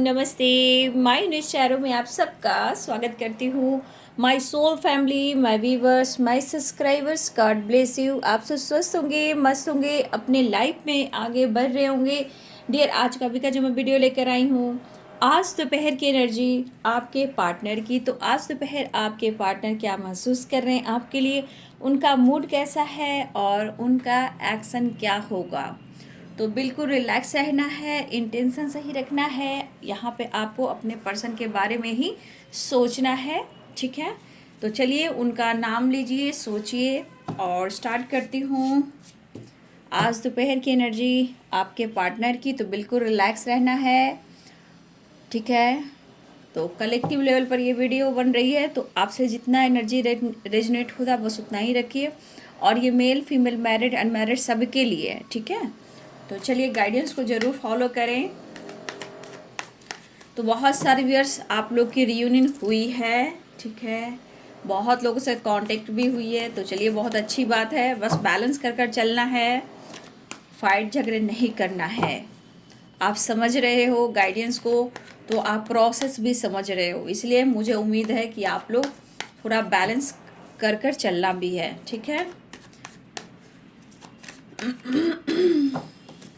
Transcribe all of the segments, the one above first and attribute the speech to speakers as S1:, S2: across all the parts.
S1: नमस्ते। My news channel में आप सबका स्वागत करती हूँ। My soul family, my viewers, my subscribers, God bless you. आप सब स्वस्थ होंगे, मस्त होंगे, अपने लाइफ में आगे बढ़ रहे होंगे। डियर, आज का जो मैं वीडियो लेकर आई हूँ, आज दोपहर की एनर्जी आपके पार्टनर की। तो आज दोपहर आपके पार्टनर क्या महसूस कर रहे हैं आपके लिए, उनका मूड कैसा है और उनका एक्शन क्या होगा। तो बिल्कुल रिलैक्स रहना है, इंटेंशन सही रखना है। यहाँ पे आपको अपने पर्सन के बारे में ही सोचना है, ठीक है। तो चलिए उनका नाम लीजिए, सोचिए और स्टार्ट करती हूँ। आज दोपहर की एनर्जी आपके पार्टनर की, तो बिल्कुल रिलैक्स रहना है, ठीक है। तो कलेक्टिव लेवल पर ये वीडियो बन रही है, तो आपसे जितना एनर्जी रेजोनेट होता बस उतना ही रखिए। और ये मेल फीमेल मैरिड अनमैरिड सबके लिए है, ठीक है। तो चलिए गाइडेंस को ज़रूर फॉलो करें। तो बहुत सारे व्यूअर्स आप लोग की रियूनियन हुई है, ठीक है। बहुत लोगों से कांटेक्ट भी हुई है, तो चलिए बहुत अच्छी बात है। बस बैलेंस कर कर चलना है, फाइट झगड़े नहीं करना है। आप समझ रहे हो गाइडेंस को, तो आप प्रोसेस भी समझ रहे हो, इसलिए मुझे उम्मीद है कि आप लोग थोड़ा बैलेंस कर कर चलना भी है, ठीक है।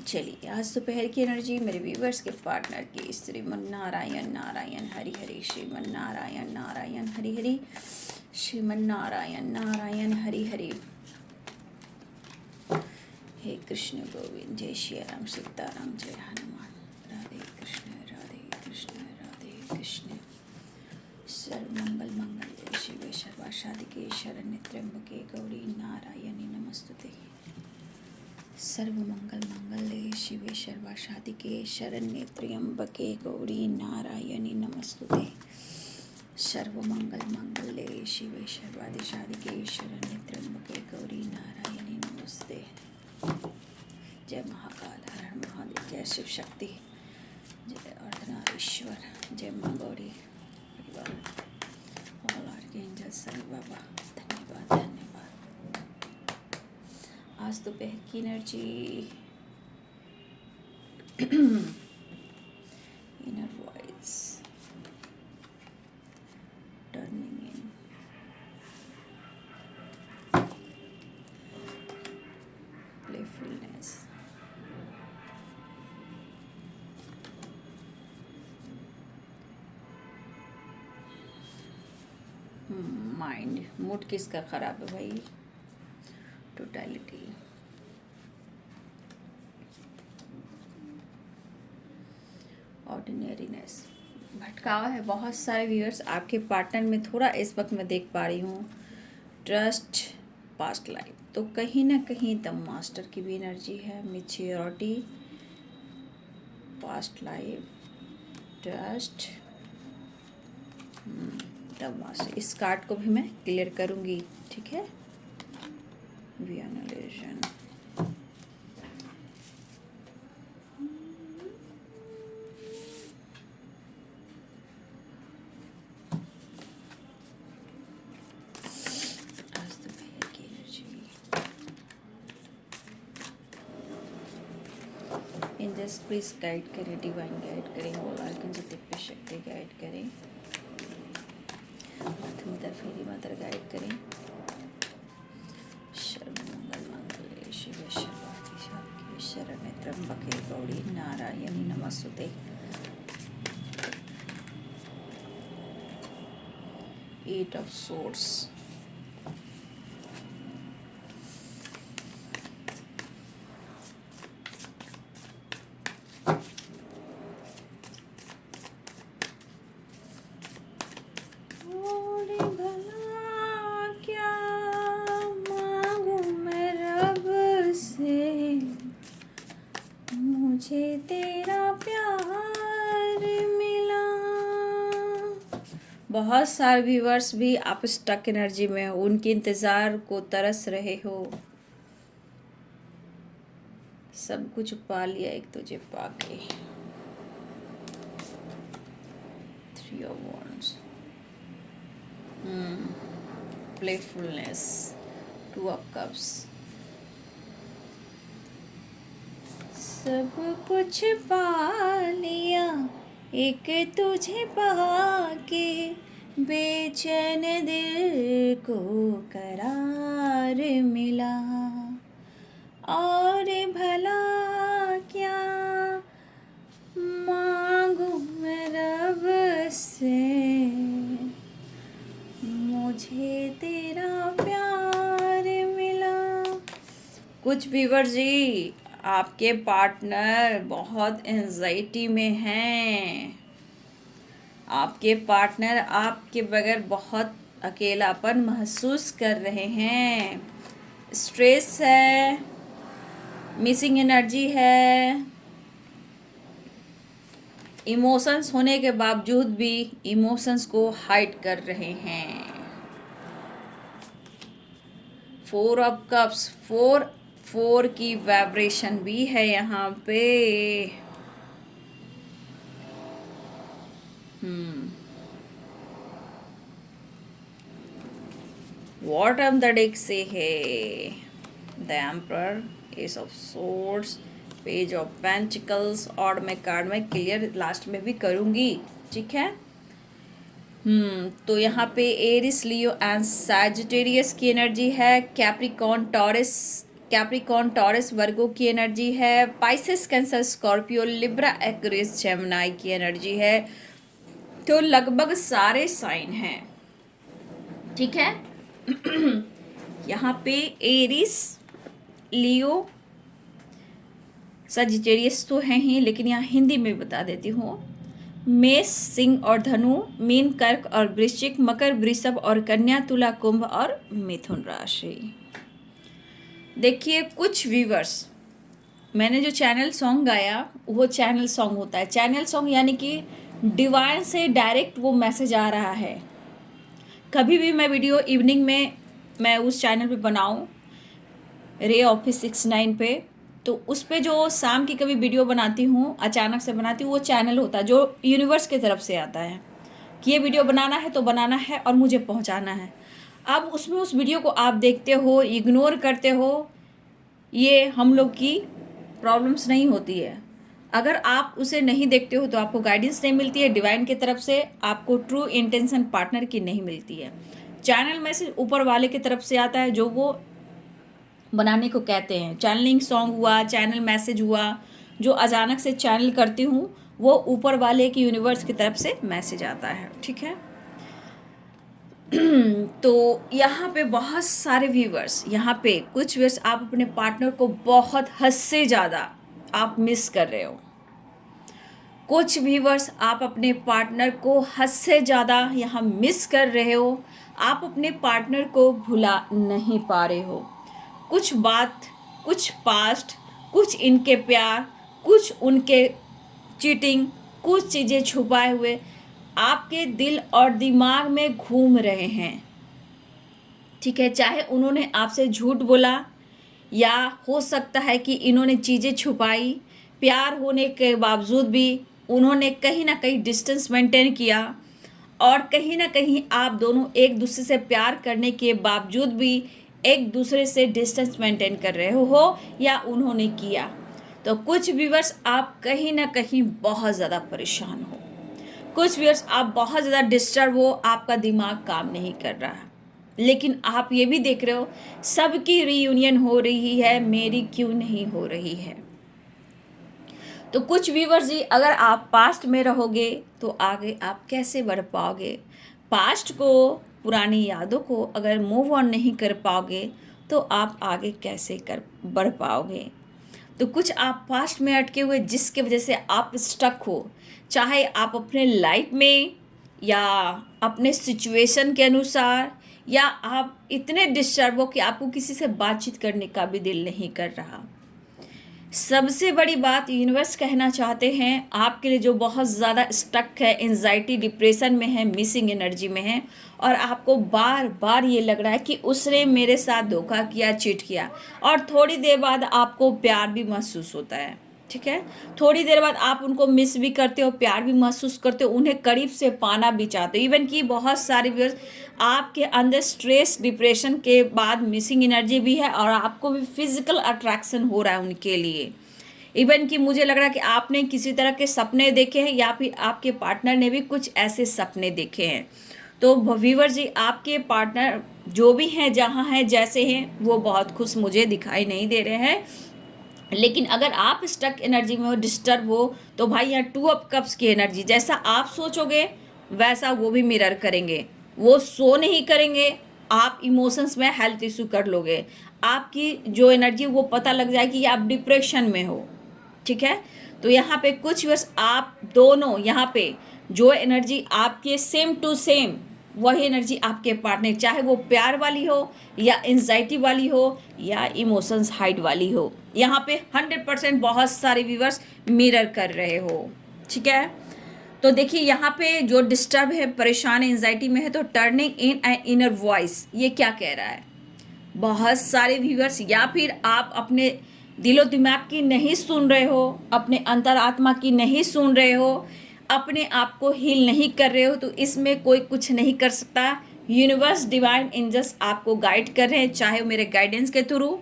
S1: चलिए आज दोपहर की एनर्जी मेरे व्यूवर्स के पार्टनर की। श्रीमन नारायण नारायण हरि हरि, श्रीमन नारायण नारायण हरि हरि, श्रीमन नारायण नारायण हरि हरि। हे कृष्ण गोविंद, जय श्री राम सीताराम, जय हनुमान। राधे कृष्ण राधे कृष्ण राधे कृष्ण। सर्वमंगल मंगल शिवे सर्वासाधिके शरण्ये त्र्यंबके गौरी नारायणी नमस्तुते। सर्वमंगल मंगले शिवे सर्वासाधिके शरण्ये त्र्यंबके गौरी नारायणी नमस्तुते। सर्वमंगल मंगले शिवे सर्वादिशाधिके शरण्ये त्र्यंबके गौरी नारायणी नमस्ते। जय महाकाल, हर हर महादेव, जय शिव शक्ति, जय अर्धनारीश्वर, जय माँ गौरी परिवार, ऑल आर्कएंजल, साईं बाबा, धन्यवाद धन्यवाद। आज दोपहर की एनर्जी इनर वॉइस टर्निंग इन, प्लेफुलनेस, माइंड। मूड किसका खराब है भाई? टोटलिटी, ऑर्डिनरीनेस, भटकावा है। बहुत सारे व्यूअर्स आपके पार्टनर में थोड़ा इस वक्त मैं देख पा रही हूँ ट्रस्ट, पास्ट लाइफ। तो कहीं ना कहीं द मास्टर की भी एनर्जी है, maturity, past life, trust, the master. इस कार्ड को भी मैं क्लियर करूँगी, ठीक है। विजुअलाइजेशन, एंजल्स प्लीज गाइड करें, डिवाइन गाइड करें, ऑल आर्कएंजल दिव्य शक्ति गाइड करें, मदर फेरी मदर गाइड करें। सर्वमंगल मंगले शिवे सर्वाधिशाधिके शरण्ये त्र्यंबके गौरी नारायणी नमस्तुते। एट ऑफ सोर्ड्स, मुझे तेरा प्यार मिला। बहुत सारे व्यूवर्स भी आप स्टक एनर्जी में हो, उनके इंतज़ार को तरस रहे हो। सब कुछ पा लिया एक तुझे पाके। Three of wands, playfulness, two of cups. सब कुछ पा लिया एक तुझे पा के बेचैन दिल को करार मिला, और भला क्या मांगू मैं रब से, मुझे तेरा प्यार मिला। कुछ व्यूअर जी, आपके पार्टनर बहुत एंजाइटी में हैं। आपके पार्टनर आपके बगैर बहुत अकेलापन महसूस कर रहे हैं। स्ट्रेस है, मिसिंग एनर्जी है। इमोशंस होने के बावजूद भी इमोशंस को हाइड कर रहे हैं। 4 ऑफ कप्स, 4 की वाइब्रेशन भी है यहाँ पे। बॉटम द डेक से है the emperor, S of swords, page of pentacles. और मैं कार्ड में क्लियर लास्ट में भी करूँगी, ठीक है। तो यहाँ पे एरिस, लियो एंड सैजिटेरियस की एनर्जी है। कैप्रिकॉन टॉरस वर्गो की एनर्जी है। Pisces, cancer, Scorpio, Libra, Aquarius, Gemini की एनर्जी है। तो लगभग सारे साइन हैं, ठीक है। यहाँ पे एरिस, लियो, सजिटेरियस तो हैं ही, लेकिन यहाँ हिंदी में बता देती हूँ। मेष, सिंह और धनु, मीन, कर्क और वृश्चिक, मकर, वृषभ और कन्या, तुला, कुंभ और मिथुन राशि। देखिए कुछ व्यूवर्स, मैंने जो चैनल सॉन्ग गाया वो चैनल सॉन्ग होता है। चैनल सॉन्ग यानी कि डिवाइन से डायरेक्ट वो मैसेज आ रहा है। कभी भी मैं वीडियो इवनिंग में मैं उस चैनल पे बनाऊं, रे ऑफिस 69 पे, तो उस पे जो शाम की कभी वीडियो बनाती हूँ, अचानक से बनाती हूँ, वो चैनल होता है जो यूनिवर्स की तरफ से आता है कि ये वीडियो बनाना है तो बनाना है और मुझे पहुँचाना है। अब उसमें उस वीडियो को आप देखते हो, इग्नोर करते हो, ये हम लोग की प्रॉब्लम्स नहीं होती है। अगर आप उसे नहीं देखते हो तो आपको गाइडेंस नहीं मिलती है डिवाइन की तरफ से, आपको ट्रू इंटेंशन पार्टनर की नहीं मिलती है। चैनल मैसेज ऊपर वाले की तरफ से आता है जो वो बनाने को कहते हैं। चैनलिंग सॉन्ग हुआ, चैनल मैसेज हुआ, जो अचानक से चैनल करती हूँ वो ऊपर वाले की यूनिवर्स की तरफ से मैसेज आता है, ठीक है। तो यहाँ पे बहुत सारे व्यूवर्स, यहाँ पे कुछ व्यूवर्स आप अपने पार्टनर को बहुत हद से ज़्यादा आप मिस कर रहे हो। कुछ व्यूवर्स आप अपने पार्टनर को हद से ज़्यादा यहाँ मिस कर रहे हो। आप अपने पार्टनर को भुला नहीं पा रहे हो। कुछ बात, कुछ पास्ट, कुछ इनके प्यार, कुछ उनके चीटिंग, कुछ चीज़ें छुपाए हुए आपके दिल और दिमाग में घूम रहे हैं, ठीक है। चाहे उन्होंने आपसे झूठ बोला या हो सकता है कि इन्होंने चीज़ें छुपाई, प्यार होने के बावजूद भी उन्होंने कहीं ना कहीं डिस्टेंस मेंटेन किया, और कहीं ना कहीं आप दोनों एक दूसरे से प्यार करने के बावजूद भी एक दूसरे से डिस्टेंस मेंटेन कर रहे हो या उन्होंने किया। तो कुछ व्यूअर्स आप कहीं ना कहीं बहुत ज़्यादा परेशान हो, कुछ व्यूअर्स आप बहुत ज़्यादा डिस्टर्ब हो, आपका दिमाग काम नहीं कर रहा, लेकिन आप ये भी देख रहे हो सबकी रीयूनियन हो रही है, मेरी क्यों नहीं हो रही है। तो कुछ व्यूअर्स जी, अगर आप पास्ट में रहोगे तो आगे आप कैसे बढ़ पाओगे। पास्ट को, पुरानी यादों को अगर मूव ऑन नहीं कर पाओगे तो आप आगे कैसे बढ़ पाओगे। तो कुछ आप पास्ट में अटके हुए जिसके वजह से आप स्टक हो, चाहे आप अपने लाइफ में या अपने सिचुएशन के अनुसार, या आप इतने डिस्टर्ब हो कि आपको किसी से बातचीत करने का भी दिल नहीं कर रहा। सबसे बड़ी बात यूनिवर्स कहना चाहते हैं आपके लिए, जो बहुत ज़्यादा स्टक है, एंजाइटी, डिप्रेशन में है, मिसिंग एनर्जी में है, और आपको बार बार ये लग रहा है कि उसने मेरे साथ धोखा किया, चीट किया, और थोड़ी देर बाद आपको प्यार भी महसूस होता है, ठीक है। थोड़ी देर बाद आप उनको मिस भी करते हो, प्यार भी महसूस करते हो, उन्हें करीब से पाना भी चाहते हो। इवन कि बहुत सारे व्यूअर्स आपके अंदर स्ट्रेस, डिप्रेशन के बाद मिसिंग एनर्जी भी है और आपको भी फिजिकल अट्रैक्शन हो रहा है उनके लिए। इवन कि मुझे लग रहा है कि आपने किसी तरह के सपने देखे हैं या फिर आपके पार्टनर ने भी कुछ ऐसे सपने देखे हैं। तो व्यूअर जी, आपके पार्टनर जो भी हैं, जहाँ हैं, जैसे हैं, वो बहुत खुश मुझे दिखाई नहीं दे रहे हैं। लेकिन अगर आप स्टक एनर्जी में हो, डिस्टर्ब हो, तो भाई यहाँ 2 ऑफ कप्स की एनर्जी, जैसा आप सोचोगे वैसा वो भी मिरर करेंगे। वो सो नहीं करेंगे, आप इमोशंस में हेल्थ इशू कर लोगे, आपकी जो एनर्जी वो पता लग जाएगी कि आप डिप्रेशन में हो। ठीक है, तो यहाँ पे कुछ वर्ष आप दोनों, यहाँ पे जो एनर्जी आपके सेम टू सेम वही एनर्जी आपके पार्टनर, चाहे वो प्यार वाली हो या एंजाइटी वाली हो या इमोशंस हाइड वाली हो, यहाँ पे 100% बहुत सारे व्यूअर्स मिरर कर रहे हो। ठीक है, तो देखिए यहाँ पे जो डिस्टर्ब है, परेशान है, एंजाइटी में है, तो turning in an inner voice, ये क्या कह रहा है? बहुत सारे व्यूअर्स, या फिर आप अपने दिलो दिमाग की नहीं सुन रहे हो, अपने अंतरात्मा की नहीं सुन रहे हो, अपने आप को हील नहीं कर रहे हो, तो इसमें कोई कुछ नहीं कर सकता। यूनिवर्स, डिवाइन एंजल्स आपको गाइड कर रहे हैं, चाहे वो मेरे गाइडेंस के थ्रू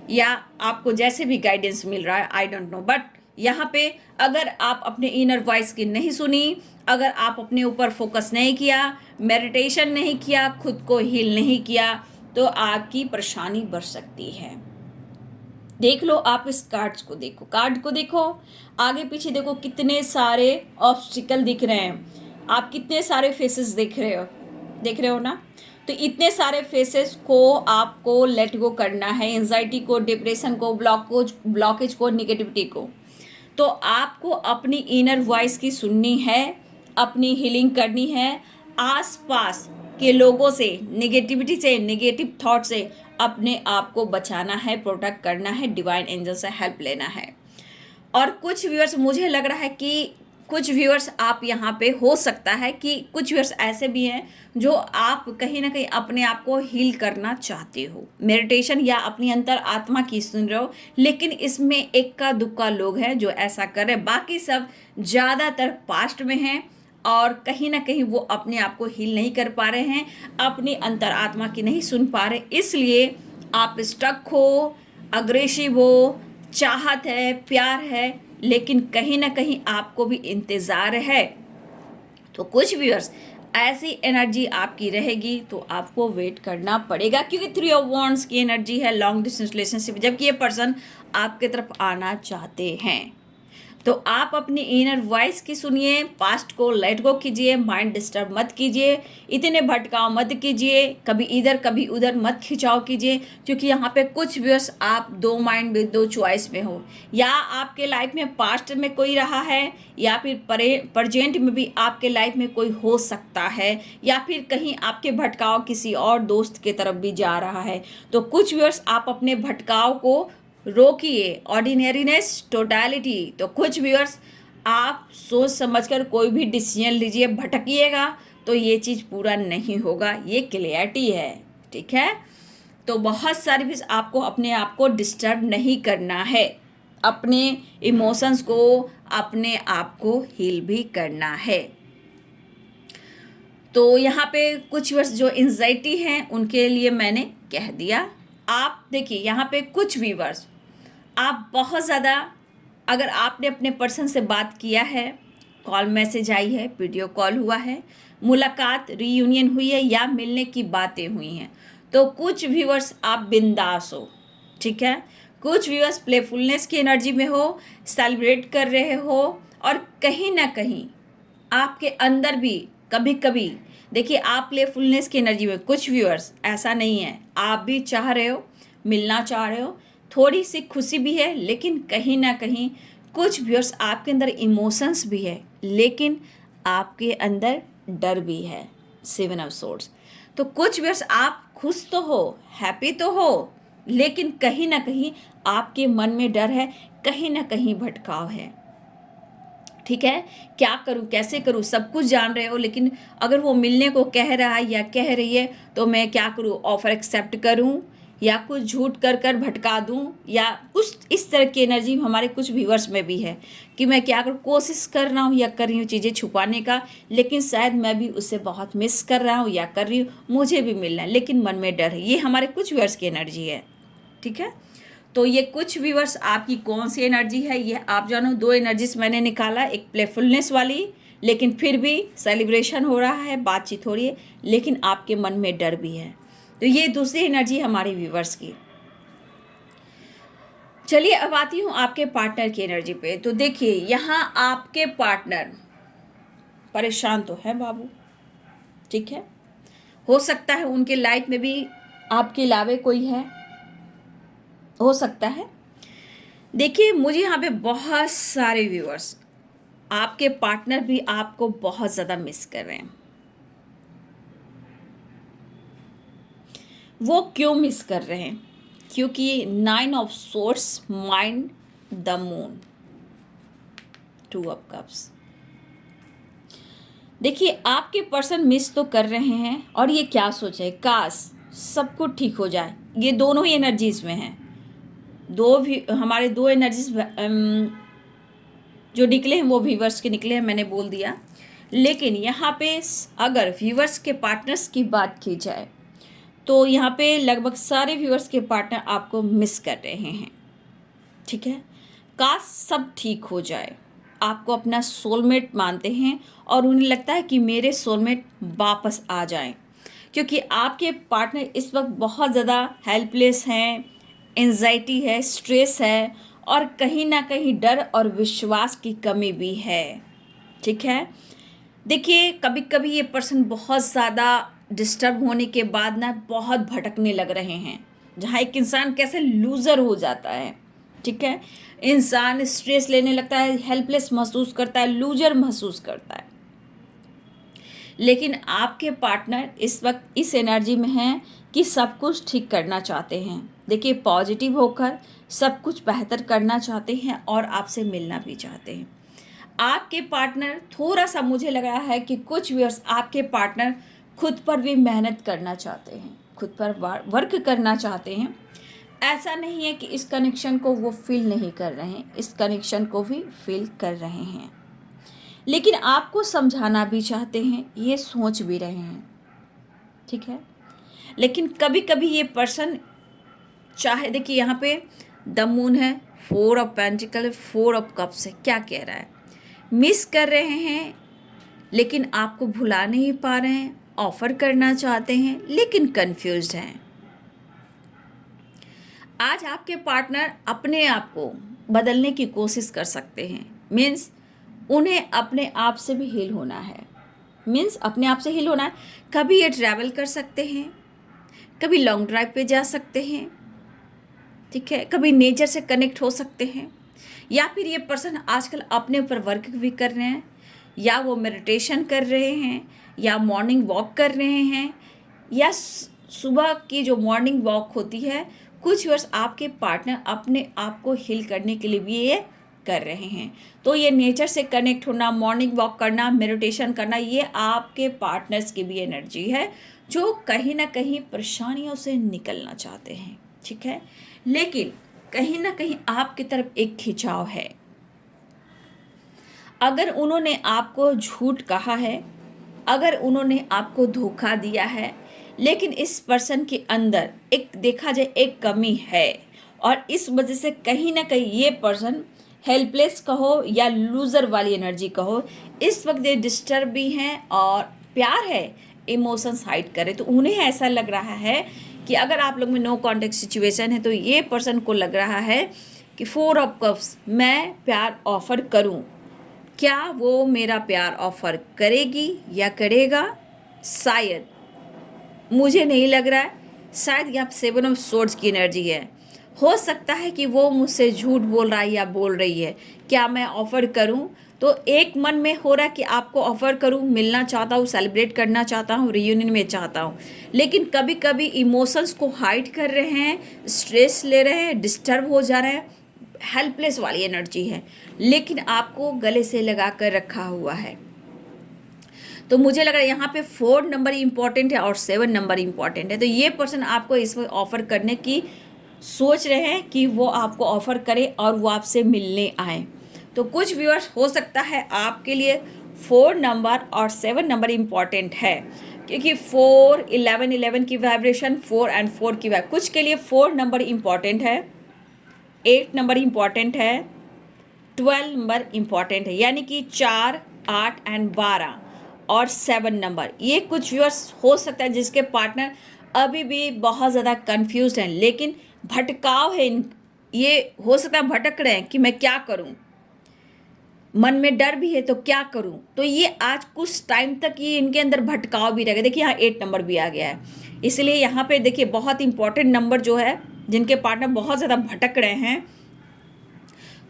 S1: या आपको जैसे भी गाइडेंस मिल रहा है, आई डोंट नो। बट यहाँ पे अगर आप अपने इनर वॉइस की नहीं सुनी, अगर आप अपने ऊपर फोकस नहीं किया, मेडिटेशन नहीं किया, खुद को हील नहीं किया, तो आपकी परेशानी बढ़ सकती है। देख लो, आप इस कार्ड्स को देखो, कार्ड को देखो, आगे पीछे देखो, कितने सारे ऑब्स्टिकल दिख रहे हैं, आप कितने सारे फेसेस देख रहे हो ना। तो इतने सारे फेसेस को आपको लेट गो करना है, एंजाइटी को, डिप्रेशन को, ब्लॉकेज को, निगेटिविटी को। तो आपको अपनी इनर वॉइस की सुननी है, अपनी हीलिंग करनी है, आसपास के लोगों से, नेगेटिविटी से, नेगेटिव थॉट से अपने आप को बचाना है, प्रोटेक्ट करना है, डिवाइन एंजल से हेल्प लेना है। और कुछ व्यूअर्स, मुझे लग रहा है कि कुछ व्यूअर्स आप यहाँ पे हो सकता है कि कुछ व्यूअर्स ऐसे भी हैं जो आप कहीं ना कहीं अपने आप को हील करना चाहते हो, मेडिटेशन या अपनी अंतर आत्मा की सुन रहे हो, लेकिन इसमें इक्का दुक्का लोग हैं जो ऐसा कर रहे हैं, बाकी सब ज़्यादातर पास्ट में हैं और कहीं ना कहीं वो अपने आप को हील नहीं कर पा रहे हैं, अपनी अंतरात्मा की नहीं सुन पा रहे, इसलिए आप स्टक हो, अग्रेसिव हो, चाहत है, प्यार है, लेकिन कहीं ना कहीं आपको भी इंतज़ार है। तो कुछ व्यूअर्स ऐसी एनर्जी आपकी रहेगी, तो आपको वेट करना पड़ेगा, क्योंकि 3 ऑफ वॉन्ड्स की एनर्जी है लॉन्ग डिस्टेंस रिलेशनशिप, जबकि ये पर्सन आपके तरफ आना चाहते हैं। तो आप अपनी इनर वॉइस की सुनिए, पास्ट को लेट गो कीजिए, माइंड डिस्टर्ब मत कीजिए, इतने भटकाव मत कीजिए, कभी इधर कभी उधर मत खिंचाव कीजिए, क्योंकि यहाँ पे कुछ व्यूअर्स आप 2 माइंड में, 2 चॉइस में हो, या आपके लाइफ में पास्ट में कोई रहा है, या फिर प्रेजेंट में भी आपके लाइफ में कोई हो सकता है, या फिर कहीं आपके भटकाव किसी और दोस्त के तरफ भी जा रहा है। तो कुछ व्यूअर्स आप अपने भटकाव को रोकिए, ऑर्डिनरीनेस, टोटलिटी। तो कुछ व्यूअर्स आप सोच समझकर कोई भी डिसीजन लीजिए, भटकिएगा तो ये चीज़ पूरा नहीं होगा, ये क्लियरिटी है। ठीक है, तो बहुत सारी भी आपको अपने आप को डिस्टर्ब नहीं करना है, अपने इमोशंस को, अपने आप को हील भी करना है। तो यहाँ पे कुछ व्यूअर्स जो एंजाइटी हैं उनके लिए मैंने कह दिया। आप देखिए यहाँ पे कुछ व्यूअर्स, आप बहुत ज़्यादा, अगर आपने अपने पर्सन से बात किया है, कॉल मैसेज आई है, वीडियो कॉल हुआ है, मुलाकात, रीयूनियन हुई है, या मिलने की बातें हुई हैं, तो कुछ व्यूअर्स आप बिंदास हो। ठीक है, कुछ व्यूअर्स प्लेफुलनेस की एनर्जी में हो, सेलिब्रेट कर रहे हो, और कहीं ना कहीं आपके अंदर भी कभी कभी, देखिए आप प्लेफुलनेस की एनर्जी में, कुछ व्यूअर्स ऐसा नहीं है, आप भी चाह रहे हो, मिलना चाह रहे हो, थोड़ी सी खुशी भी है, लेकिन कहीं ना कहीं कुछ व्यूअर्स आपके अंदर इमोशंस भी है, लेकिन आपके अंदर डर भी है, 7 ऑफ सोर्ड्स। तो कुछ व्यूअर्स आप खुश तो हो, हैप्पी तो हो, लेकिन कहीं ना कहीं आपके मन में डर है, कहीं ना कहीं भटकाव है। ठीक है, क्या करूं, कैसे करूं, सब कुछ जान रहे हो, लेकिन अगर वो मिलने को कह रहा है या कह रही है, तो मैं क्या करूं, ऑफर एक्सेप्ट करूं या कुछ झूठ कर कर भटका दूं, या कुछ इस तरह की एनर्जी हमारे कुछ व्यूअर्स में भी है कि मैं क्या करूं, कोशिश कर रहा हूं या कर रही हूं चीज़ें छुपाने का, लेकिन शायद मैं भी उससे बहुत मिस कर रहा हूं या कर रही हूं, मुझे भी मिलना है, लेकिन मन में डर है। ये हमारे कुछ व्यूअर्स की एनर्जी है। ठीक है, तो ये कुछ व्यूअर्स आपकी कौन सी एनर्जी है ये आप जानो। 2 एनर्जीज मैंने निकाला, एक प्लेफुलनेस वाली, लेकिन फिर भी सेलिब्रेशन हो रहा है, बातचीत हो रही है, लेकिन आपके मन में डर भी है। तो ये दूसरी एनर्जी हमारी व्यूअर्स की। चलिए अब आती हूँ आपके पार्टनर की एनर्जी पे। तो देखिए यहाँ आपके पार्टनर परेशान तो है बाबू, ठीक है। हो सकता है उनके लाइफ में भी आपके अलावे कोई है, हो सकता है। देखिए मुझे यहाँ पे बहुत सारे व्यूअर्स, आपके पार्टनर भी आपको बहुत ज़्यादा मिस कर रहे हैं। वो क्यों मिस कर रहे हैं? क्योंकि 9 of swords, mind, the moon, 2 of cups. देखिए आपके पर्सन मिस तो कर रहे हैं, और ये क्या सोचे, काश सब कुछ ठीक हो जाए। ये दोनों ही एनर्जीज में हैं। हमारे 2 एनर्जीज जो निकले हैं वो व्यूवर्स के निकले हैं, मैंने बोल दिया। लेकिन यहाँ पे अगर व्यूवर्स के पार्टनर्स की बात की जाए तो यहाँ पे लगभग सारे व्यूवर्स के पार्टनर आपको मिस कर रहे हैं, ठीक है। काश सब ठीक हो जाए। आपको अपना सोलमेट मानते हैं और उन्हें लगता है कि मेरे सोलमेट वापस आ जाएं, क्योंकि आपके पार्टनर इस वक्त बहुत ज़्यादा हेल्पलेस हैं, एंजाइटी है, स्ट्रेस है, और कहीं ना कहीं डर और विश्वास की कमी भी है, ठीक है। देखिए कभी कभी ये पर्सन बहुत ज़्यादा डिस्टर्ब होने के बाद ना बहुत भटकने लग रहे हैं, जहाँ एक इंसान कैसे लूज़र हो जाता है, ठीक है। इंसान स्ट्रेस लेने लगता है, हेल्पलेस महसूस करता है, लूजर महसूस करता है। लेकिन आपके पार्टनर इस वक्त इस एनर्जी में हैं कि सब कुछ ठीक करना चाहते हैं। देखिए पॉजिटिव होकर सब कुछ बेहतर करना चाहते हैं और आपसे मिलना भी चाहते हैं। आपके पार्टनर थोड़ा सा, मुझे लग रहा है कि कुछ व्यूअर्स आपके पार्टनर खुद पर भी मेहनत करना चाहते हैं, खुद पर वर्क करना चाहते हैं। ऐसा नहीं है कि इस कनेक्शन को वो फील नहीं कर रहे हैं, इस कनेक्शन को भी फील कर रहे हैं, लेकिन आपको समझाना भी चाहते हैं, ये सोच भी रहे हैं, ठीक है। लेकिन कभी कभी ये पर्सन चाहे, देखिए यहाँ पे द मून है, 4 ऑफ पेंटिकल, 4 ऑफ कप्स है, क्या कह रहा है, मिस कर रहे हैं लेकिन आपको भुला नहीं पा रहे हैं, ऑफर करना चाहते हैं लेकिन कंफ्यूज्ड हैं। आज आपके पार्टनर अपने आप को बदलने की कोशिश कर सकते हैं, मीन्स उन्हें अपने आप से भी हील होना है, मीन्स अपने आप से हील होना है। कभी ये ट्रैवल कर सकते हैं, कभी लॉन्ग ड्राइव पे जा सकते हैं, ठीक है, कभी नेचर से कनेक्ट हो सकते हैं, या फिर ये पर्सन आजकल अपने ऊपर वर्क भी कर रहे हैं, या वो मेडिटेशन कर रहे हैं, या मॉर्निंग वॉक कर रहे हैं, या सुबह की जो मॉर्निंग वॉक होती है, कुछ वर्ष आपके पार्टनर अपने आप को हील करने के लिए भी ये कर रहे हैं। तो ये नेचर से कनेक्ट होना, मॉर्निंग वॉक करना, मेडिटेशन करना, ये आपके पार्टनर्स की भी एनर्जी है, जो कहीं ना कहीं परेशानियों से निकलना चाहते हैं, ठीक है। लेकिन कहीं ना कहीं आपकी तरफ एक खिंचाव है। अगर उन्होंने आपको झूठ कहा है, अगर उन्होंने आपको धोखा दिया है, लेकिन इस पर्सन के अंदर एक, देखा जाए, एक कमी है, और इस वजह से कहीं ना कहीं ये पर्सन हेल्पलेस कहो या लूज़र वाली एनर्जी कहो, इस वक्त ये डिस्टर्ब भी हैं, और प्यार है, इमोशंस हाइड करे। तो उन्हें ऐसा लग रहा है कि अगर आप लोग में नो कॉन्टेक्ट सिचुएशन है, तो ये पर्सन को लग रहा है कि 4 ऑफ कप्स, मैं प्यार ऑफर करूं, क्या वो मेरा प्यार ऑफर करेगी या करेगा? शायद, मुझे नहीं लग रहा है। शायद यहाँ 7 ऑफ सोर्ड्स की एनर्जी है। हो सकता है कि वो मुझसे झूठ बोल रहा है या बोल रही है, क्या मैं ऑफ़र करूं? तो एक मन में हो रहा है कि आपको ऑफ़र करूं, मिलना चाहता हूं, सेलिब्रेट करना चाहता हूं, रियूनियन में चाहता हूं, लेकिन कभी कभी इमोशंस को हाइड कर रहे हैं, स्ट्रेस ले रहे हैं, डिस्टर्ब हो जा रहे हैं, हेल्पलेस वाली एनर्जी है, लेकिन आपको गले से लगा कर रखा हुआ है। तो मुझे लग रहा है यहाँ पे 4 नंबर इम्पॉर्टेंट है और 7 नंबर इम्पॉर्टेंट है। तो ये पर्सन आपको इस वक्त ऑफ़र करने की सोच रहे हैं कि वो आपको ऑफ़र करे और वो आपसे मिलने आए। तो कुछ व्यूअर्स, हो सकता है आपके लिए 4 नंबर और 7 नंबर इम्पॉर्टेंट है, क्योंकि 4, 11 की वाइब्रेशन, 4 और 4 की वाइब्रेशन, कुछ के लिए 4 नंबर इम्पॉर्टेंट है, 8 नंबर इम्पॉर्टेंट है, 12 नंबर इम्पॉर्टेंट है, यानी कि 4, 8 एंड 12 और 7 नंबर। ये कुछ व्यूअर्स हो सकता है जिसके पार्टनर अभी भी बहुत ज़्यादा कंफ्यूज हैं, लेकिन भटकाव है ये हो सकता है भटक रहे हैं कि मैं क्या करूं, मन में डर भी है तो क्या करूं। तो ये आज कुछ टाइम तक ये इनके अंदर भटकाव भी रहेगा। देखिए यहाँ 8 नंबर भी आ गया है, इसलिए यहाँ पे देखिए बहुत इंपॉर्टेंट नंबर जो है जिनके पार्टनर बहुत ज़्यादा भटक रहे हैं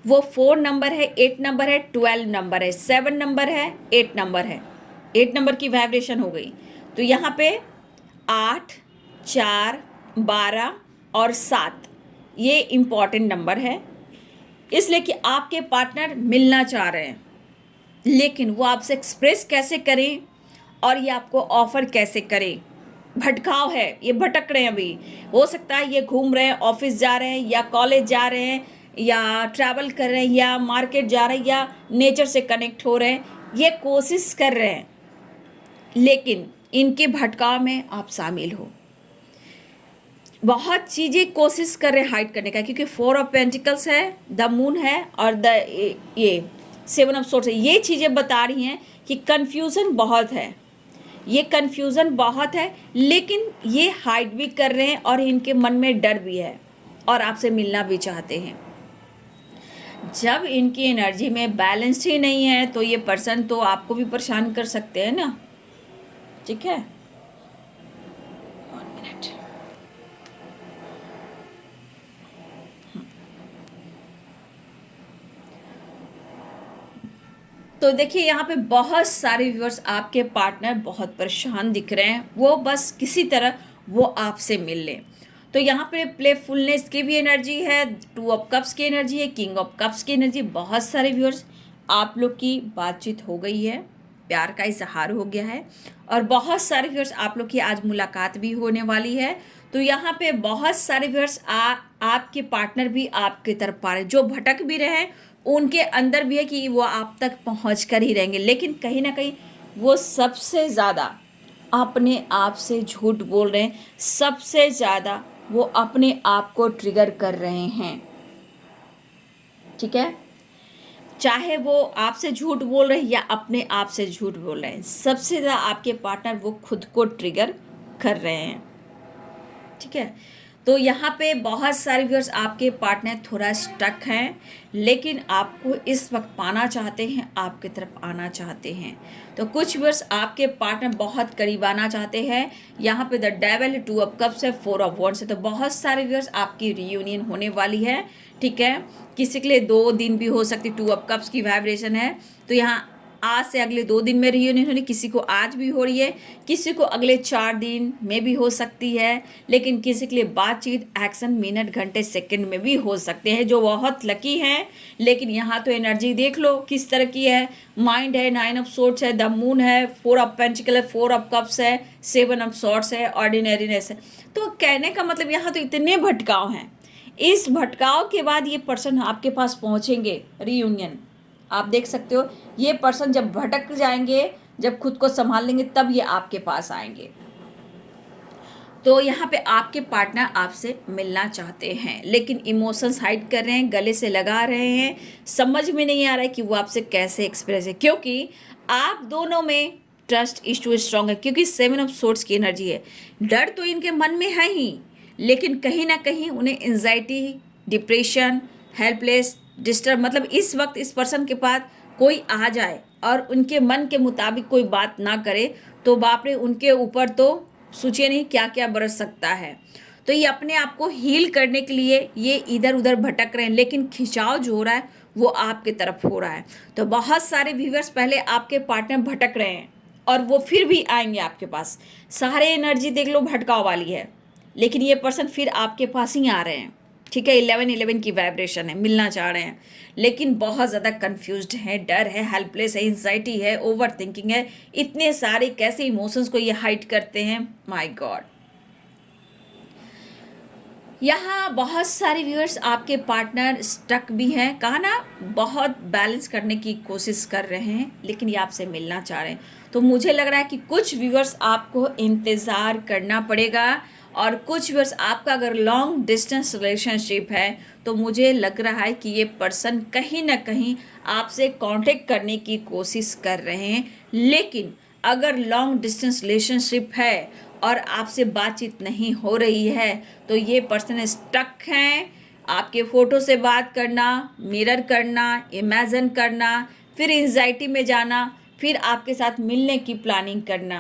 S1: वो 4 नंबर है, 8 नंबर है, 12 नंबर है, 7 नंबर है, 8 नंबर है। 8 नंबर की वाइब्रेशन हो गई। तो यहाँ पे 8, 4, 12 और 7 ये इम्पॉर्टेंट नंबर है, इसलिए कि आपके पार्टनर मिलना चाह रहे हैं, लेकिन वो आपसे एक्सप्रेस कैसे करें और ये आपको ऑफर कैसे करें। भटकाव है, ये भटक रहे हैं अभी। हो सकता है ये घूम रहे हैं, ऑफिस जा रहे हैं या कॉलेज जा रहे हैं या ट्रैवल कर रहे हैं या मार्केट जा रहे हैं या नेचर से कनेक्ट हो रहे हैं, ये कोशिश कर रहे हैं, लेकिन इनके भटकाव में आप शामिल हो। बहुत चीज़ें कोशिश कर रहे हैं हाइड करने का, क्योंकि 4 ऑफ पेंटिकल्स है, द मून है और ये 7 ऑफ सोर्स है। ये चीज़ें बता रही हैं कि कन्फ्यूज़न बहुत है, ये कन्फ्यूज़न बहुत है, लेकिन ये हाइड भी कर रहे हैं और इनके मन में डर भी है और आपसे मिलना भी चाहते हैं। जब इनकी एनर्जी में बैलेंस ही नहीं है तो ये पर्सन तो आपको भी परेशान कर सकते हैं ना। ठीक है, 1 मिनट। तो देखिए यहाँ पे बहुत सारे व्यूअर्स आपके पार्टनर बहुत परेशान दिख रहे हैं, वो बस किसी तरह वो आपसे मिल लें। तो यहाँ पे प्लेफुलनेस की भी एनर्जी है, 2 ऑफ कप्स की एनर्जी है, किंग ऑफ कप्स की एनर्जी। बहुत सारे व्यूअर्स आप लोग की बातचीत हो गई है, प्यार का इजहार हो गया है और बहुत सारे व्यूअर्स आप लोग की आज मुलाकात भी होने वाली है। तो यहाँ पे बहुत सारे व्यूअर्स आपके पार्टनर भी आपकी तरफ आ रहे हैं, जो भटक भी रहे हैं उनके अंदर भी है कि वो आप तक पहुँच कर ही रहेंगे, लेकिन कहीं ना कहीं वो सबसे ज़्यादा अपने आप से झूठ बोल रहे हैं, सबसे ज़्यादा वो अपने आप को ट्रिगर कर रहे हैं। ठीक है, चाहे वो आपसे झूठ बोल रहे हैं या अपने आप से झूठ बोल रहे हैं, सबसे ज़्यादा आपके पार्टनर वो खुद को ट्रिगर कर रहे हैं। ठीक है, तो यहाँ पे बहुत सारे व्यूअर्स आपके पार्टनर थोड़ा स्टक हैं, लेकिन आपको इस वक्त पाना चाहते हैं, आपकी तरफ आना चाहते हैं। तो कुछ व्यूअर्स आपके पार्टनर बहुत करीब आना चाहते हैं। यहाँ पे द डेविल, 2 ऑफ कप्स है, 4 ऑफ वॉन्ड्स है। तो बहुत सारे व्यूअर्स आपकी रियूनियन होने वाली है। ठीक है, किसी के लिए 2 दिन भी हो सकती, 2 ऑफ कप्स की वाइब्रेशन है। तो यहाँ आज से अगले 2 दिन में रियूनियन होनी, किसी को आज भी हो रही है, किसी को अगले 4 दिन में भी हो सकती है, लेकिन किसी के लिए बातचीत एक्शन मिनट घंटे सेकंड में भी हो सकते हैं, जो बहुत लकी हैं। लेकिन यहाँ तो एनर्जी देख लो किस तरह की है, माइंड है, 9 ऑफ सोर्ट्स है, द मून है, 4 ऑफ पेंटिकल है, 4 ऑफ कप्स है, 7 ऑफ सॉर्ट्स है, ऑर्डिनरीनेस है। तो कहने का मतलब यहाँ तो इतने भटकाव हैं। इस भटकाव के बाद ये पर्सन आपके पास पहुँचेंगे रियूनियन। आप देख सकते हो ये पर्सन जब भटक जाएंगे, जब खुद को संभाल लेंगे, तब ये आपके पास आएंगे। तो यहाँ पे आपके पार्टनर आपसे मिलना चाहते हैं, लेकिन इमोशंस हाइड कर रहे हैं, गले से लगा रहे हैं, समझ में नहीं आ रहा है कि वो आपसे कैसे एक्सप्रेस है, क्योंकि आप दोनों में ट्रस्ट इशू स्ट्रॉन्ग है, क्योंकि 7 ऑफ सोर्ट्स की एनर्जी है। डर तो इनके मन में है ही, लेकिन कहीं ना कहीं उन्हें एंजाइटी, डिप्रेशन, हेल्पलेस, डिस्टर्ब, मतलब इस वक्त इस पर्सन के पास कोई आ जाए और उनके मन के मुताबिक कोई बात ना करे तो बाप रे, उनके ऊपर तो सोचिए नहीं क्या क्या बरस सकता है। तो ये अपने आप को हील करने के लिए ये इधर उधर भटक रहे हैं, लेकिन खिंचाव जो हो रहा है वो आपके तरफ हो रहा है। तो बहुत सारे व्यूअर्स पहले आपके पार्टनर भटक रहे हैं और वो फिर भी आएंगे आपके पास। सारे एनर्जी देख लो भटकाव वाली है, लेकिन ये पर्सन फिर आपके पास ही आ रहे हैं। ठीक है, 11-11 की वाइब्रेशन है, मिलना चाह रहे हैं, लेकिन बहुत ज़्यादा कंफ्यूज्ड है, डर है, हेल्पलेस है, एंजाइटी है, ओवर थिंकिंग है। इतने सारे कैसे इमोशंस को ये हाइड करते हैं, माय गॉड। यहाँ बहुत सारे व्यूअर्स आपके पार्टनर स्टक भी हैं, कहा ना बहुत बैलेंस करने की कोशिश कर रहे हैं, लेकिन ये आपसे मिलना चाह रहे हैं। तो मुझे लग रहा है कि कुछ व्यूअर्स आपको इंतज़ार करना पड़ेगा और कुछ वर्ष आपका अगर लॉन्ग डिस्टेंस रिलेशनशिप है तो मुझे लग रहा है कि ये पर्सन कहीं ना कहीं आपसे कांटेक्ट करने की कोशिश कर रहे हैं। लेकिन अगर लॉन्ग डिस्टेंस रिलेशनशिप है और आपसे बातचीत नहीं हो रही है तो ये पर्सन स्टक हैं। आपके फ़ोटो से बात करना, मिरर करना, इमेजिन करना, फिर एंजाइटी में जाना, फिर आपके साथ मिलने की प्लानिंग करना,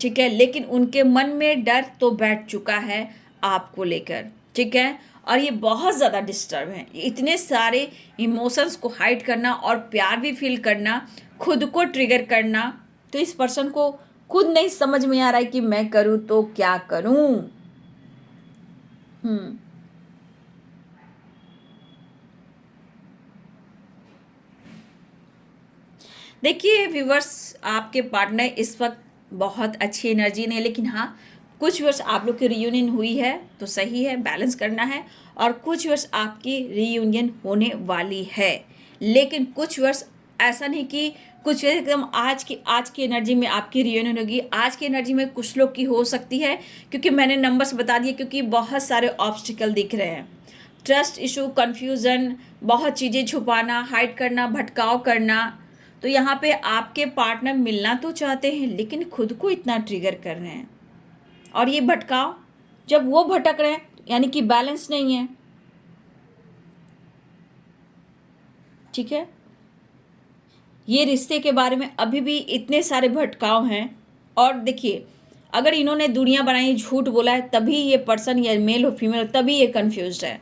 S1: ठीक है। लेकिन उनके मन में डर तो बैठ चुका है आपको लेकर, ठीक है। और ये बहुत ज़्यादा डिस्टर्ब है। इतने सारे इमोशंस को हाइड करना और प्यार भी फील करना, खुद को ट्रिगर करना, तो इस पर्सन को खुद नहीं समझ में आ रहा है कि मैं करूँ तो क्या करूँ। देखिए व्यूवर्स, आपके पार्टनर इस वक्त बहुत अच्छी एनर्जी नहीं है, लेकिन हाँ कुछ वर्ष आप लोग की रियूनियन हुई है तो सही है, बैलेंस करना है। और कुछ वर्ष आपकी रियूनियन होने वाली है, लेकिन कुछ वर्ष ऐसा नहीं कि कुछ एकदम आज की एनर्जी में आपकी रियूनियन होगी। आज की एनर्जी में कुछ लोग की हो सकती है, क्योंकि मैंने नंबर्स बता दिए, क्योंकि बहुत सारे ऑब्स्टिकल दिख रहे हैं। ट्रस्ट इशू, कन्फ्यूज़न, बहुत चीज़ें छुपाना, हाइड करना, भटकाव करना। तो यहाँ पे आपके पार्टनर मिलना तो चाहते हैं लेकिन खुद को इतना ट्रिगर कर रहे हैं। और ये भटकाव, जब वो भटक रहे हैं यानी कि बैलेंस नहीं है, ठीक है। ये रिश्ते के बारे में अभी भी इतने सारे भटकाव हैं। और देखिए, अगर इन्होंने दुनिया बनाई, झूठ बोला है, तभी ये पर्सन या मेल हो फीमेल, तभी ये कन्फ्यूज्ड है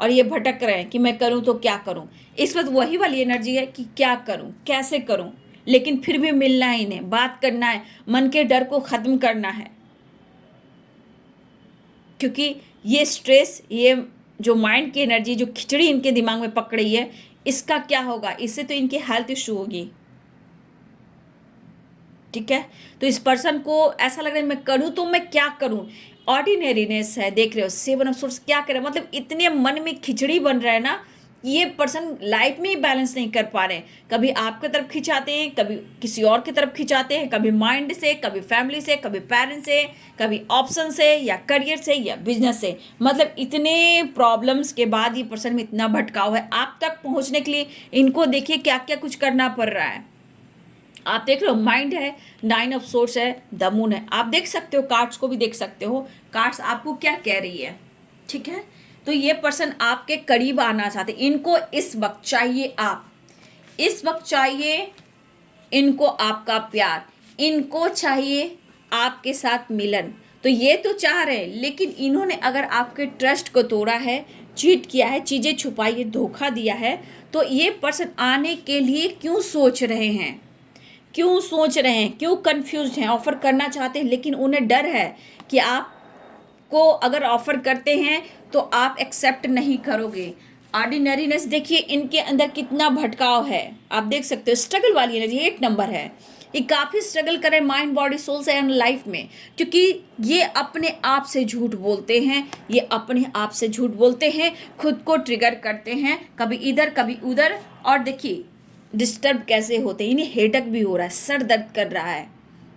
S1: और ये भटक रहे हैं कि मैं करूं तो क्या करूं। इस वक्त वही वाली एनर्जी है कि क्या करूं, कैसे करूं, लेकिन फिर भी मिलना है, इन्हें बात करना है, मन के डर को ख़त्म करना है। क्योंकि ये स्ट्रेस, ये जो माइंड की एनर्जी, जो खिचड़ी इनके दिमाग में पकड़ रही है, इसका क्या होगा, इससे तो इनकी हेल्थ इशू होगी, ठीक है। तो इस पर्सन को ऐसा लग रहा है मैं करूँ तो मैं क्या करूँ। ऑर्डिनरीनेस है, देख रहे हो, 7 ऑफ सोर्स क्या करे, मतलब इतने मन में खिचड़ी बन रहा है ना, ये पर्सन लाइफ में ही बैलेंस नहीं कर पा रहे हैं। कभी आपकी तरफ खिंचाते हैं, कभी किसी और की तरफ खिंचाते हैं, कभी माइंड से, कभी फैमिली से, कभी पेरेंट्स से, कभी ऑप्शन से, या करियर से, या बिजनेस से। मतलब इतने प्रॉब्लम्स के बाद ये पर्सन में इतना भटकाव है। आप तक पहुंचने के लिए इनको देखिए क्या क्या कुछ करना पड़ रहा है। आप देख रहे हो, माइंड है, 9 ऑफ सोर्स है, द मून है। आप देख सकते हो, कार्ड्स को भी देख सकते हो, कार्ड्स आपको क्या कह रही है, ठीक है। तो ये पर्सन आपके करीब आना चाहते, इनको इस वक्त चाहिए आप, इस वक्त चाहिए इनको आपका प्यार, इनको चाहिए आपके साथ मिलन। तो ये तो चाह रहे हैं, लेकिन इन्होंने अगर आपके ट्रस्ट को तोड़ा है, चीट किया है, चीज़ें छुपाई है, धोखा दिया है, तो ये पर्सन आने के लिए क्यों सोच रहे हैं, क्यों सोच रहे हैं, क्यों कंफ्यूज हैं। ऑफ़र करना चाहते हैं लेकिन उन्हें डर है कि आपको अगर ऑफ़र करते हैं तो आप एक्सेप्ट नहीं करोगे। ऑर्डिनरीनेस, देखिए इनके अंदर कितना भटकाव है, आप देख सकते हो। स्ट्रगल वाली एनर्जी 8 नंबर है, ये काफ़ी स्ट्रगल करें माइंड, बॉडी, सोल से एंड लाइफ में, क्योंकि ये अपने आप से झूठ बोलते हैं, ये अपने आप से झूठ बोलते हैं, खुद को ट्रिगर करते हैं, कभी इधर कभी उधर। और देखिए डिस्टर्ब कैसे होते हैं, इन्हें हेडक भी हो रहा है, सर दर्द कर रहा है,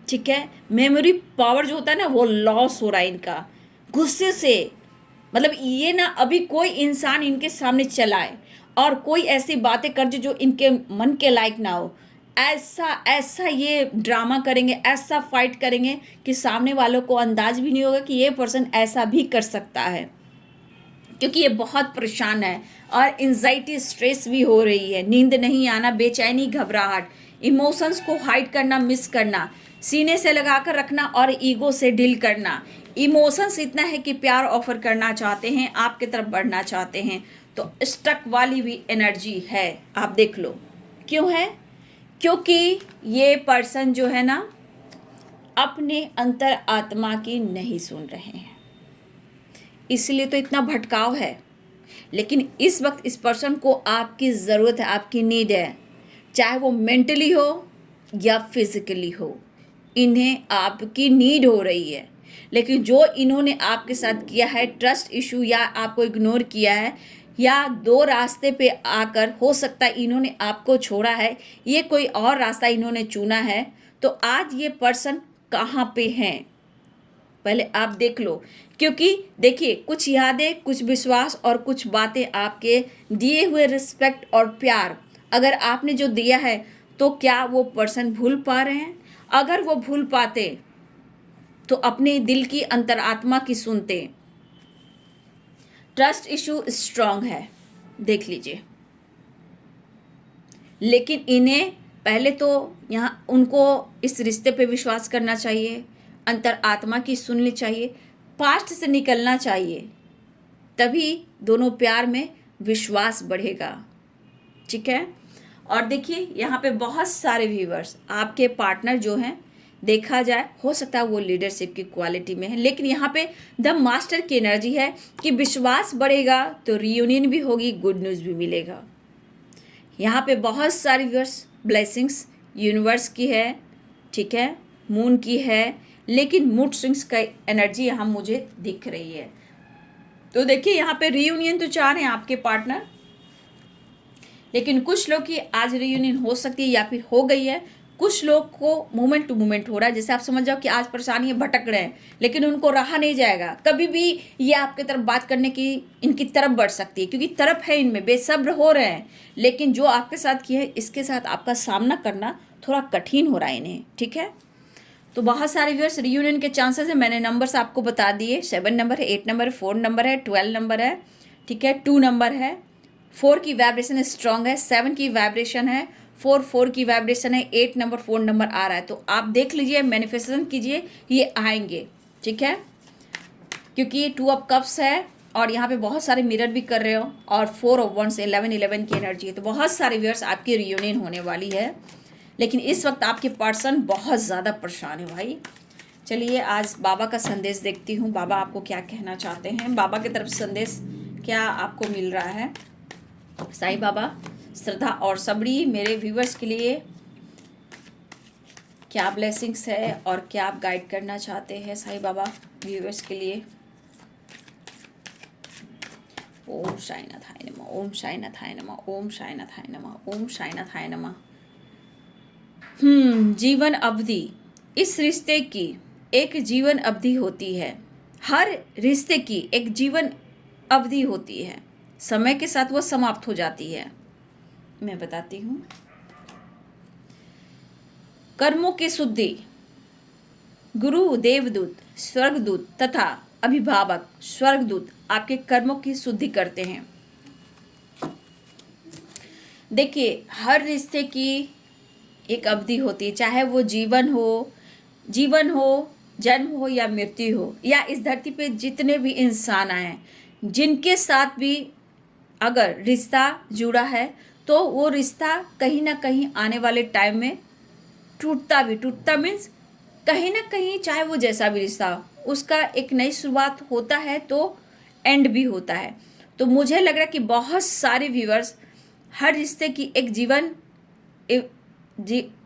S1: ठीक है। मेमोरी पावर जो होता है ना, वो लॉस हो रहा है इनका गुस्से से। मतलब ये ना अभी कोई इंसान इनके सामने चलाए और कोई ऐसी बातें कर जो इनके मन के लायक ना हो, ऐसा ऐसा ये ड्रामा करेंगे, ऐसा फाइट करेंगे कि सामने वालों को अंदाज भी नहीं होगा कि ये पर्सन ऐसा भी कर सकता है, क्योंकि ये बहुत परेशान है। और एंजाइटी, स्ट्रेस भी हो रही है, नींद नहीं आना, बेचैनी, घबराहट, इमोशंस को हाइड करना, मिस करना, सीने से लगा कर रखना और ईगो से डील करना। इमोशंस इतना है कि प्यार ऑफर करना चाहते हैं, आपके तरफ बढ़ना चाहते हैं, तो स्टक वाली भी एनर्जी है, आप देख लो। क्यों है? क्योंकि ये पर्सन जो है ना अपने अंतर आत्मा की नहीं सुन रहे हैं, इसलिए तो इतना भटकाव है। लेकिन इस वक्त इस पर्सन को आपकी ज़रूरत है, आपकी नीड है, चाहे वो मेंटली हो या फिजिकली हो, इन्हें आपकी नीड हो रही है। लेकिन जो इन्होंने आपके साथ किया है, ट्रस्ट इशू, या आपको इग्नोर किया है, या दो रास्ते पे आकर हो सकता है इन्होंने आपको छोड़ा है, ये कोई और रास्ता इन्होंने चुना है, तो आज ये पर्सन कहाँ पे हैं, पहले आप देख लो, क्योंकि देखिए कुछ यादें, कुछ विश्वास और कुछ बातें आपके दिए हुए रिस्पेक्ट और प्यार अगर आपने जो दिया है तो क्या वो पर्सन भूल पा रहे हैं? अगर वो भूल पाते तो अपने दिल की अंतरात्मा की सुनते। ट्रस्ट इशू स्ट्रांग है, देख लीजिए। लेकिन इन्हें पहले तो यहाँ उनको इस रिश्ते पे विश्वास करना चाहिए, अंतरात्मा की सुननी चाहिए, पास्ट से निकलना चाहिए, तभी दोनों प्यार में विश्वास बढ़ेगा। ठीक है। और देखिए यहाँ पे बहुत सारे व्यूवर्स, आपके पार्टनर जो हैं, देखा जाए हो सकता है वो लीडरशिप की क्वालिटी में है, लेकिन यहाँ पे द मास्टर की एनर्जी है कि विश्वास बढ़ेगा तो रियूनियन भी होगी, गुड न्यूज़ भी मिलेगा। यहाँ पे बहुत सारी व्यूअर्स ब्लेसिंग्स यूनिवर्स की है, ठीक है, मून की है, लेकिन मूड स्विंग्स का एनर्जी यहाँ मुझे दिख रही है। तो देखिए यहाँ पे रियूनियन तो चाह रहे हैं आपके पार्टनर, लेकिन कुछ लोग की आज रियूनियन हो सकती है या फिर हो गई है, कुछ लोग को मोमेंट टू मोमेंट हो रहा है। जैसे आप समझ जाओ कि आज परेशानी है, भटक रहे हैं, लेकिन उनको रहा नहीं जाएगा। कभी भी ये आपके तरफ बात करने की इनकी तरफ बढ़ सकती है, क्योंकि तरफ है इनमें, बेसब्र हो रहे हैं। लेकिन जो आपके साथ किया है, इसके साथ आपका सामना करना थोड़ा कठिन हो रहा है इन्हें। ठीक है। तो बहुत सारे व्यूअर्स रियूनियन के चांसेस है। मैंने नंबर्स आपको बता दिए, 7 नंबर है, 8 नंबर है, 4 नंबर है, 12 नंबर है, ठीक है, 2 नंबर है, 4 की वाइब्रेशन स्ट्रांग है, 7 की वाइब्रेशन है, 4 की वाइब्रेशन है, 8 नंबर 4 नंबर आ रहा है। तो आप देख लीजिए, मैनिफेस्टेशन कीजिए, ये आएंगे। ठीक है, क्योंकि ये 2 ऑफ कप्स है और यहाँ पे बहुत सारे मिरर भी कर रहे हो, और 4 ऑफ वंस 11 की एनर्जी है। तो बहुत सारे व्यूअर्स आपकी रियूनियन होने वाली है, लेकिन इस वक्त आपके पर्सन बहुत ज़्यादा परेशान है भाई। चलिए आज बाबा का संदेश देखती हूँ, बाबा आपको क्या कहना चाहते हैं, बाबा की तरफ संदेश क्या आपको मिल रहा है। साईं बाबा श्रद्धा और सबरी मेरे व्यूवर्स के लिए क्या ब्लेसिंग्स है और क्या आप गाइड करना चाहते हैं साईं बाबा व्यूवर्स के लिए। ओम साईनाथाय नमः, ओम साईनाथाय नमः, ओम साईनाथाय नमः, ओम साईनाथाय नमः। जीवन अवधि, इस रिश्ते की एक जीवन अवधि होती है। हर रिश्ते की एक जीवन अवधि होती है, समय के साथ वो समाप्त हो जाती है। मैं बताती हूँ। कर्मों की शुद्धि, गुरु, देवदूत, स्वर्गदूत तथा अभिभावक स्वर्गदूत आपके कर्मों की शुद्धि करते हैं। देखिए हर रिश्ते की एक अवधि होती है, चाहे वो जीवन हो, जन्म हो या मृत्यु हो, या इस धरती पे जितने भी इंसान आए हैं, जिनके साथ भी अगर रिश्ता जुड़ा है, तो वो रिश्ता कहीं ना कहीं आने वाले टाइम में टूटता मीन्स कहीं ना कहीं, चाहे वो जैसा भी रिश्ता हो, उसका एक नई शुरुआत होता है तो एंड भी होता है। तो मुझे लग रहा है कि बहुत सारे व्यूअर्स, हर रिश्ते की एक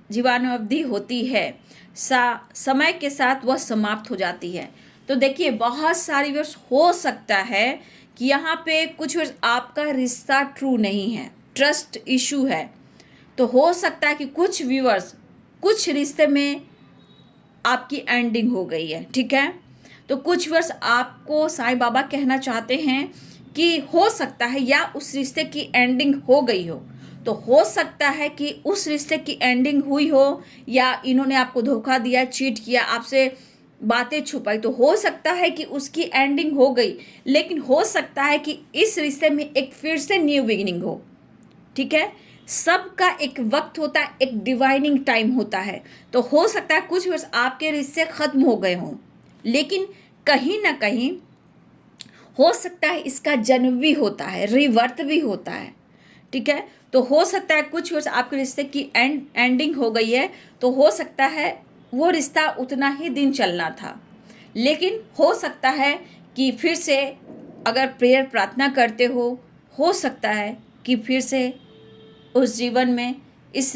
S1: जीवाणुअवधि होती है, समय के साथ वह समाप्त हो जाती है। तो देखिए बहुत सारी वर्ष हो सकता है कि यहाँ पे कुछ वर्ष आपका रिश्ता ट्रू नहीं है, ट्रस्ट इशू है। तो हो सकता है कि कुछ व्यूअर्स, कुछ रिश्ते में आपकी एंडिंग हो गई है। ठीक है। तो कुछ वर्ष आपको साईं बाबा कहना चाहते हैं कि हो सकता है या उस रिश्ते की एंडिंग हो गई हो। तो हो सकता है कि उस रिश्ते की एंडिंग हुई हो, या इन्होंने आपको धोखा दिया, चीट किया, आपसे बातें छुपाई, तो हो सकता है कि उसकी एंडिंग हो गई। लेकिन हो सकता है कि इस रिश्ते में एक फिर से न्यू बिगिनिंग हो। ठीक है। सबका एक वक्त होता है, एक डिवाइनिंग टाइम होता है। तो हो सकता है कुछ वर्ष आपके रिश्ते खत्म हो गए हों, लेकिन कहीं ना कहीं हो सकता है इसका जन्म भी होता है, रिवर्थ भी होता है। ठीक है। तो हो सकता है कुछ वर्ष आपके रिश्ते की एंडिंग हो गई है, तो हो सकता है वो रिश्ता उतना ही दिन चलना था, लेकिन हो सकता है कि फिर से अगर प्रेयर प्रार्थना करते हो सकता है कि फिर से उस जीवन में इस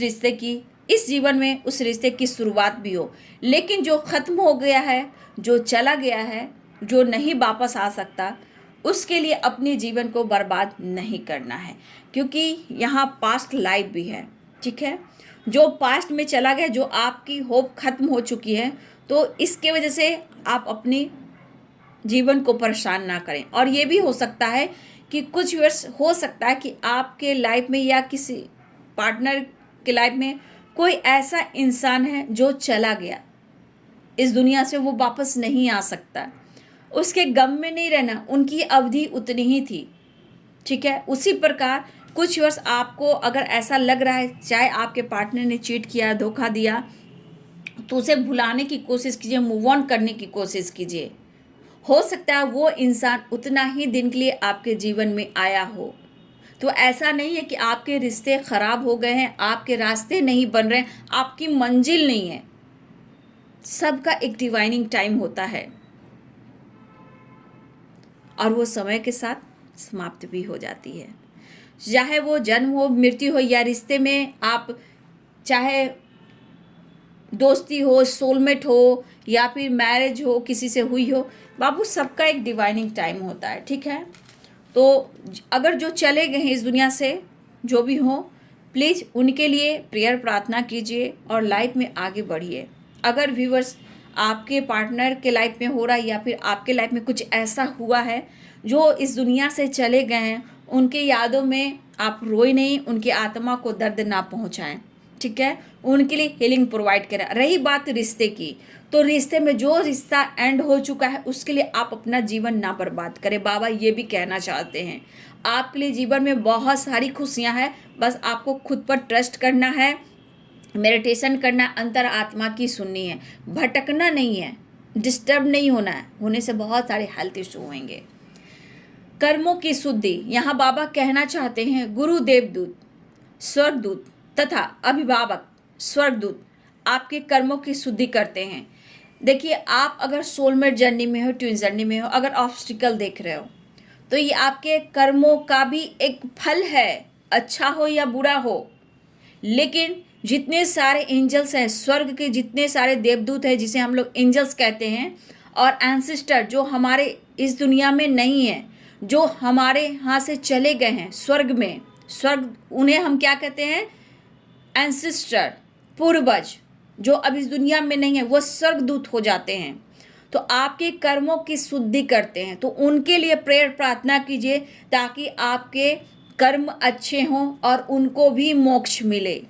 S1: जीवन में उस रिश्ते की शुरुआत भी हो। लेकिन जो ख़त्म हो गया है, जो चला गया है, जो नहीं वापस आ सकता, उसके लिए अपने जीवन को बर्बाद नहीं करना है, क्योंकि यहाँ पास्ट लाइफ भी है। ठीक है। जो पास्ट में चला गया, जो आपकी होप ख़त्म हो चुकी है, तो इसके वजह से आप अपनी जीवन को परेशान ना करें। और ये भी हो सकता है कि कुछ वर्ष हो सकता है कि आपके लाइफ में या किसी पार्टनर के लाइफ में कोई ऐसा इंसान है जो चला गया इस दुनिया से, वो वापस नहीं आ सकता। उसके गम में नहीं रहना, उनकी अवधि उतनी ही थी, ठीक है। उसी प्रकार कुछ वर्ष आपको अगर ऐसा लग रहा है, चाहे आपके पार्टनर ने चीट किया, धोखा दिया, तो उसे भुलाने की कोशिश कीजिए, मूव ऑन करने की कोशिश कीजिए। हो सकता है वो इंसान उतना ही दिन के लिए आपके जीवन में आया हो। तो ऐसा नहीं है कि आपके रिश्ते खराब हो गए हैं, आपके रास्ते नहीं बन रहे हैं, आपकी मंजिल नहीं है। सबका एक डिवाइनिंग टाइम होता है और वो समय के साथ समाप्त भी हो जाती है। चाहे वो जन्म हो, मृत्यु हो, या रिश्ते में आप चाहे दोस्ती हो, सोलमेट हो, या फिर मैरिज हो किसी से हुई हो, बाबू सबका एक डिवाइनिंग टाइम होता है, ठीक है। तो अगर जो चले गए हैं इस दुनिया से, जो भी हो, प्लीज़ उनके लिए प्रेयर प्रार्थना कीजिए और लाइफ में आगे बढ़िए। अगर व्यूअर्स आपके पार्टनर के लाइफ में हो रहा है या फिर आपके लाइफ में कुछ ऐसा हुआ है जो इस दुनिया से चले गए हैं, उनके यादों में आप रोए नहीं, उनकी आत्मा को दर्द ना पहुंचाएं, ठीक है। उनके लिए हीलिंग प्रोवाइड करें। रही बात रिश्ते की, तो रिश्ते में जो रिश्ता एंड हो चुका है उसके लिए आप अपना जीवन ना बर्बाद करें। बाबा ये भी कहना चाहते हैं, आपके लिए जीवन में बहुत सारी खुशियां हैं, बस आपको खुद पर ट्रस्ट करना है, मेडिटेशन करना, अंतर आत्मा की सुननी है, भटकना नहीं है, डिस्टर्ब नहीं होना है, होने से बहुत सारे हेल्थ इशू होंगे। कर्मों की शुद्धि, यहाँ बाबा कहना चाहते हैं, गुरु, देवदूत, स्वर्गदूत तथा अभिभावक स्वर्गदूत आपके कर्मों की शुद्धि करते हैं। देखिए, आप अगर सोलमेट जर्नी में हो, ट्विन जर्नी में हो, अगर ऑब्स्टिकल देख रहे हो, तो ये आपके कर्मों का भी एक फल है, अच्छा हो या बुरा हो। लेकिन जितने सारे एंजल्स हैं, स्वर्ग के जितने सारे देवदूत हैं, जिसे हम लोग एंजल्स कहते हैं, और एंसेस्टर जो हमारे इस दुनिया में नहीं है, जो हमारे यहाँ से चले गए हैं स्वर्ग में, स्वर्ग उन्हें हम क्या कहते हैं, एंसेस्टर, पूर्वज, जो अब इस दुनिया में नहीं है, वो स्वर्गदूत हो जाते हैं। तो आपके कर्मों की शुद्धि करते हैं, तो उनके लिए प्रेयर प्रार्थना कीजिए ताकि आपके कर्म अच्छे हों और उनको भी मोक्ष मिले,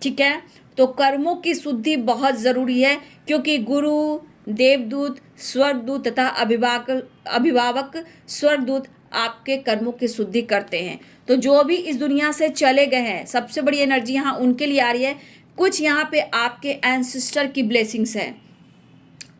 S1: ठीक है। तो कर्मों की शुद्धि बहुत ज़रूरी है, क्योंकि गुरु, देवदूत, स्वर्गदूत तथा अभिभावक स्वर्गदूत आपके कर्मों की शुद्धि करते हैं। तो जो भी इस दुनिया से चले गए हैं, सबसे बड़ी एनर्जी यहाँ उनके लिए आ रही है। कुछ यहाँ पे आपके एंसेस्टर की ब्लेसिंग्स है,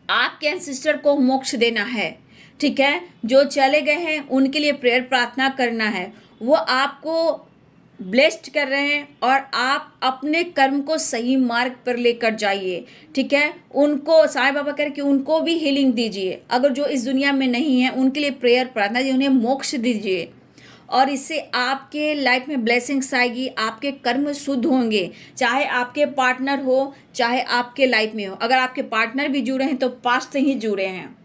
S1: आपके एंसेस्टर को मोक्ष देना है, ठीक है। जो चले गए हैं उनके लिए प्रेयर प्रार्थना करना है, वो आपको ब्लेस्ड कर रहे हैं और आप अपने कर्म को सही मार्ग पर लेकर जाइए, ठीक है। उनको साईं बाबा कह रहे कि उनको भी हीलिंग दीजिए, अगर जो इस दुनिया में नहीं है उनके लिए प्रेयर प्रार्थना दीजिए, उन्हें मोक्ष दीजिए, और इससे आपके लाइफ में ब्लेसिंग्स आएगी, आपके कर्म शुद्ध होंगे। चाहे आपके पार्टनर हो, चाहे आपके लाइफ में हो, अगर आपके पार्टनर भी जुड़े हैं तो पास्ट से ही जुड़े हैं,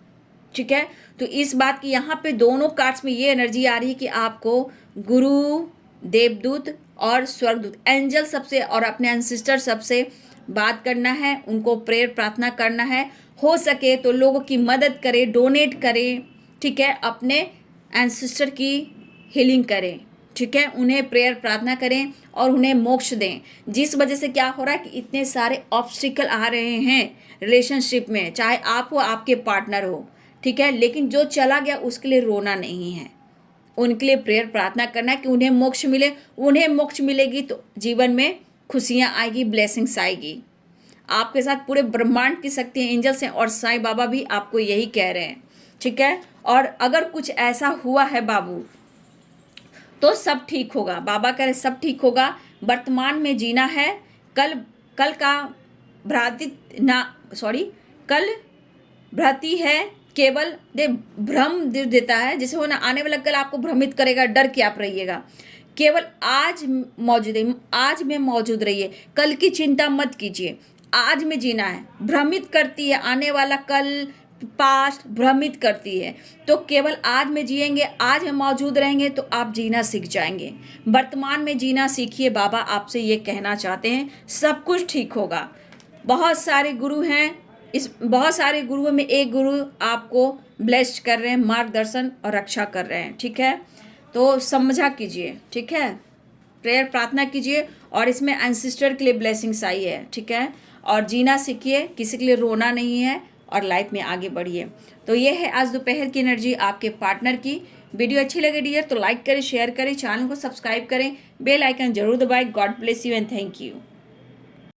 S1: ठीक है। तो इस बात की यहाँ पे दोनों कार्ड्स में ये एनर्जी आ रही है कि आपको गुरु, देवदूत और स्वर्गदूत, एंजल सबसे और अपने एंसेस्टर सबसे बात करना है, उनको प्रेयर प्रार्थना करना है। हो सके तो लोगों की मदद करें, डोनेट करें, ठीक है, अपने एंसेस्टर की हीलिंग करें, ठीक है, उन्हें प्रेयर प्रार्थना करें और उन्हें मोक्ष दें। जिस वजह से क्या हो रहा है कि इतने सारे ऑब्स्टिकल आ रहे हैं रिलेशनशिप में, चाहे आप हो, आपके पार्टनर हो, ठीक है। लेकिन जो चला गया उसके लिए रोना नहीं है, उनके लिए प्रेयर प्रार्थना करना है कि उन्हें मोक्ष मिले। उन्हें मोक्ष मिलेगी तो जीवन में खुशियाँ आएगी, ब्लेसिंग्स आएगी। आपके साथ पूरे ब्रह्मांड की शक्ति एंजल्स हैं और साईं बाबा भी आपको यही कह रहे हैं, ठीक है। और अगर कुछ ऐसा हुआ है बाबू तो सब ठीक होगा, बाबा कह रहे सब ठीक होगा। वर्तमान में जीना है, कल का कल भ्रांति है, केवल भ्रम देता है, जैसे होना आने वाला कल आपको भ्रमित करेगा, डर के आप रहिएगा। केवल आज में मौजूद रहिए, कल की चिंता मत कीजिए, आज में जीना है। भ्रमित करती है आने वाला कल, पास्ट भ्रमित करती है, तो केवल आज में जिएंगे, आज में मौजूद रहेंगे तो आप जीना सीख जाएंगे। वर्तमान में जीना सीखिए, बाबा आपसे ये कहना चाहते हैं, सब कुछ ठीक होगा। बहुत सारे गुरु हैं, इस बहुत सारे गुरुओं में एक गुरु आपको ब्लेस्ड कर रहे हैं, मार्गदर्शन और रक्षा कर रहे हैं, ठीक है। तो समझा कीजिए, ठीक है, प्रेयर प्रार्थना कीजिए। और इसमें एंसिस्टर के लिए ब्लेसिंग्स आई है, ठीक है। और जीना सीखिए, किसी के लिए रोना नहीं है और लाइफ में आगे बढ़िए। तो ये है आज दोपहर की एनर्जी आपके पार्टनर की। वीडियो अच्छी लगे डियर तो लाइक करें, शेयर करें, चैनल को सब्सक्राइब करें, बेल आइकन जरूर दबाएं। God bless you and thank you.